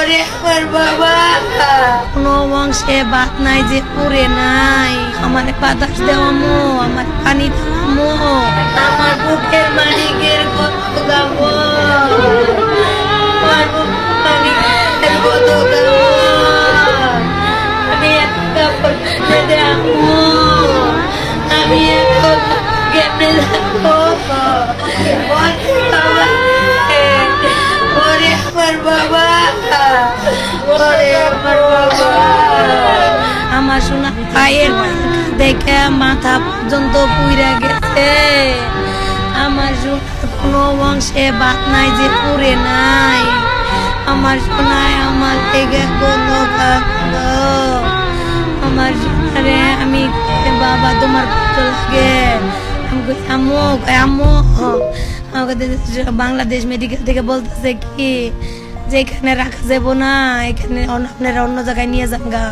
ওরে আমার বাবা, কোনো বংশে বাত নাই যে পুরে নাই। আমার বাতাস দেওয়ামো, আমার পানি দেওয়ামো, আমার বুকের মালিকের কত গাবো, আমার বুকের মালিকের কত গাবো। আমি এক কাপড় দেওয়ামো, আমি এখন কেমনে যাবো? ওরে আমার বাবা, ওরে আমার বাবা। আমার সোনা পায়ের দেখে মাথা পর্যন্ত পুইরা গেছে। আমার সোনার কোনো বংশে বাত নাই যে পুরে নাই। আমার সোনায় আমার থেকে কত কাঁদলো। আমার সোনারে আমি বাবা তোমার কত লাগে। আমি আম্মু আম্মু আমাকে বাংলাদেশ মেডিকেল থেকে বলতেছে কি যে এখানে রাখা যাবো না, এখানে আপনারা অন্য জায়গায় নিয়ে যান গা।